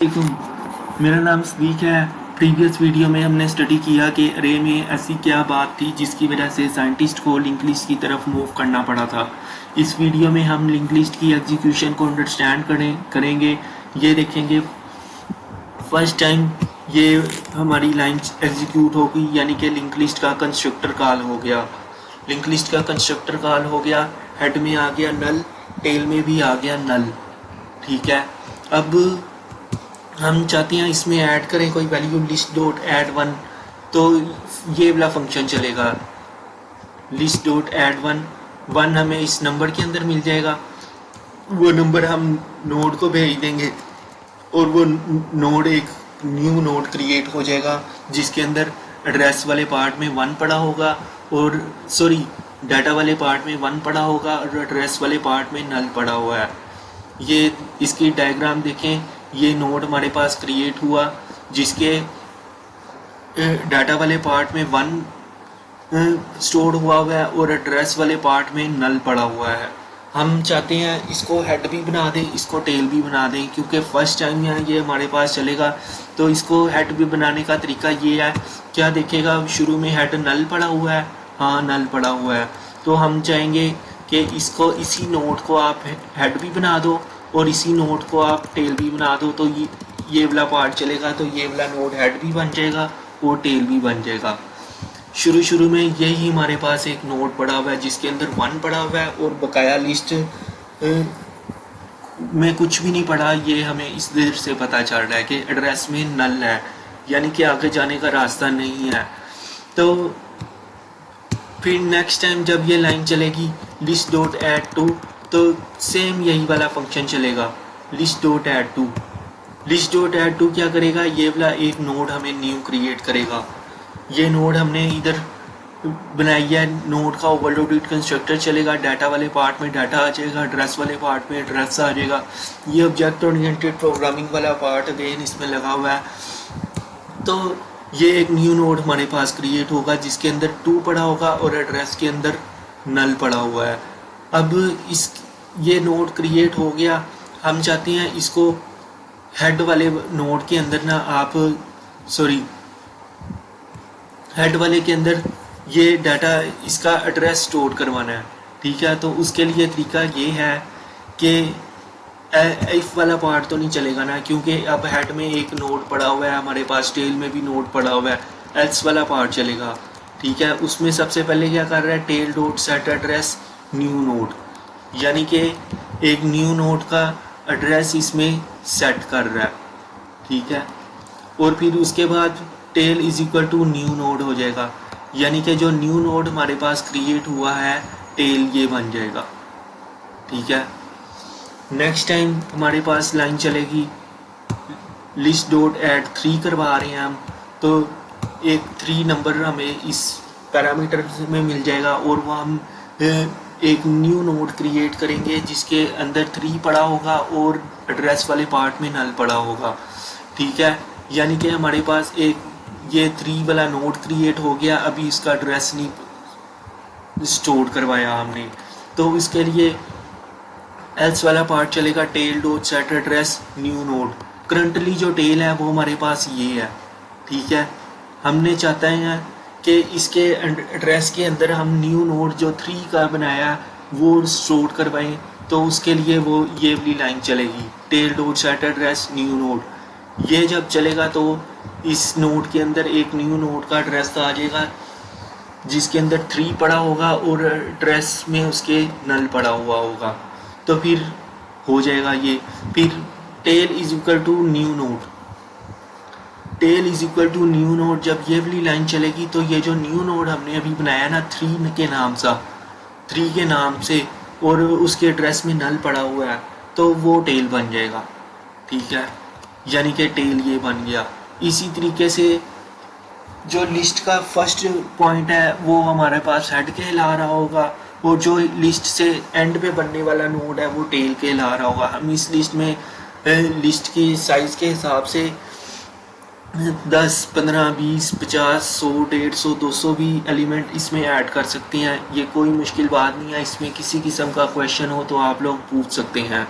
मेरा नाम सदीक है। प्रीवियस वीडियो में हमने स्टडी किया कि अरे में ऐसी क्या बात थी जिसकी वजह से साइंटिस्ट को लिंक लिस्ट की तरफ मूव करना पड़ा था। इस वीडियो में हम लिंक लिस्ट की एग्जीक्यूशन को अंडरस्टैंड करेंगे। ये देखेंगे फर्स्ट टाइम ये हमारी लाइन एग्जीक्यूट होगी, यानी कि लिंक लिस्ट का कंस्ट्रक्टर कॉल हो गया। लिंक लिस्ट का कंस्ट्रक्टर कॉल हो गया, हेड में आ गया नल, टेल में भी आ गया नल। ठीक है, अब हम चाहते हैं इसमें ऐड करें कोई value, list dot add one, तो ये वाला फंक्शन चलेगा। List dot add one, one हमें इस नंबर के अंदर मिल जाएगा, वो नंबर हम नोड को भेज देंगे और वो नोड एक न्यू नोड क्रिएट हो जाएगा जिसके अंदर एड्रेस वाले पार्ट में वन पड़ा होगा और डाटा वाले पार्ट में वन पड़ा होगा और एड्रेस वाले पार्ट में नल पड़ा हुआ है। ये इसकी डायग्राम देखें, ये नोड हमारे पास क्रिएट हुआ जिसके डाटा वाले पार्ट में वन स्टोर हुआ है और एड्रेस वाले पार्ट में नल पड़ा हुआ है। हम चाहते हैं इसको हेड भी बना दें, इसको टेल भी बना दें, क्योंकि फर्स्ट टाइम यहाँ ये हमारे पास चलेगा। तो इसको हेड भी बनाने का तरीका ये है, क्या देखेगा शुरू में हेड नल पड़ा हुआ है, हाँ नल पड़ा हुआ है, तो हम चाहेंगे कि इसको इसी नोड को आप हेड भी बना दो और इसी नोड को आप टेल भी बना दो, तो ये वाला पार्ट चलेगा, तो ये वाला नोड हेड भी बन जाएगा और टेल भी बन जाएगा। शुरू में यही हमारे पास एक नोड पड़ा हुआ है जिसके अंदर वन पड़ा हुआ है और बकाया लिस्ट में कुछ भी नहीं पड़ा। ये हमें इस देर से पता चल रहा है कि एड्रेस में नल है, यानी कि आगे जाने का रास्ता नहीं है। तो फिर नेक्स्ट टाइम जब ये लाइन चलेगी लिस्ट डॉट ऐड टू, तो सेम यही वाला फंक्शन चलेगा, list dot add two. List dot add two क्या करेगा, ये वाला एक नोड हमें न्यू क्रिएट करेगा। ये नोड हमने इधर बनाई है, नोड का ओवरलोडेड कंस्ट्रक्टर चलेगा, डाटा वाले पार्ट में डाटा आ जाएगा, एड्रेस वाले पार्ट में एड्रेस आ जाएगा। ये ऑब्जेक्ट ओरिएंटेड प्रोग्रामिंग वाला पार्ट अगेन इसमें लगा हुआ है। तो ये एक न्यू नोड हमारे पास क्रिएट होगा जिसके अंदर टू पड़ा होगा और एड्रेस के अंदर नल पड़ा हुआ है। अब ये नोड क्रिएट हो गया, हम चाहते हैं इसको हेड वाले नोड के अंदर ना आप हेड वाले के अंदर ये डाटा इसका एड्रेस स्टोर करवाना है। ठीक है, तो उसके लिए तरीका ये है कि इफ वाला पार्ट तो नहीं चलेगा ना, क्योंकि अब हेड में एक नोड पड़ा हुआ है हमारे पास, टेल में भी नोड पड़ा हुआ है, एल्स वाला पार्ट चलेगा। ठीक है, उसमें सबसे पहले क्या कर रहा है, tail dot set address new node, यानी कि एक न्यू नोड का एड्रेस इसमें सेट कर रहा है। ठीक है, और फिर उसके बाद tail is equal to new node हो जाएगा, यानी कि जो न्यू नोड हमारे पास क्रिएट हुआ है टेल ये बन जाएगा। ठीक है, नेक्स्ट टाइम हमारे पास लाइन चलेगी लिस्ट डॉट ऐड थ्री करवा रहे हैं हम, तो एक थ्री नंबर हमें इस पैरामीटर में मिल जाएगा और वो हम एक न्यू नोड क्रिएट करेंगे जिसके अंदर थ्री पड़ा होगा और एड्रेस वाले पार्ट में नल पड़ा होगा। ठीक है, यानी कि हमारे पास एक ये थ्री वाला नोड क्रिएट हो गया, अभी इसका एड्रेस नहीं स्टोर करवाया हमने, तो इसके लिए एल्स वाला पार्ट चलेगा tail dot set address new node. Currently जो टेल है वो हमारे पास ये है। ठीक है, हमने चाहते हैं कि इसके एड्रेस के अंदर हम न्यू नोड जो थ्री का बनाया वो स्टोर करवाएं, तो उसके लिए वो ये वाली लाइन चलेगी, tail dot set address new node. ये जब चलेगा तो इस नोड के अंदर एक न्यू नोड का एड्रेस आ जाएगा जिसके अंदर थ्री पड़ा होगा और एड्रेस में उसके नल पड़ा हुआ होगा, तो फिर हो जाएगा ये। फिर tail is equal to new node, tail is equal to new node, जब ये वाली लाइन चलेगी तो ये जो न्यू नोड हमने अभी बनाया ना थ्री के नाम से और उसके एड्रेस में नल पड़ा हुआ है, तो वो टेल बन जाएगा। ठीक है, यानी कि टेल ये बन गया। इसी तरीके से जो लिस्ट का फर्स्ट पॉइंट है वो हमारे पास हेड कहला रहा होगा और जो लिस्ट से एंड पे बनने वाला नोड है वो टेल कहला रहा होगा। हम इस लिस्ट में लिस्ट की साइज़ के हिसाब से 10, 15, 20, 50, 100, 150, 200 भी एलिमेंट इसमें ऐड कर सकते हैं। ये कोई मुश्किल बात नहीं है, इसमें किसी किस्म का क्वेश्चन हो तो आप लोग पूछ सकते हैं।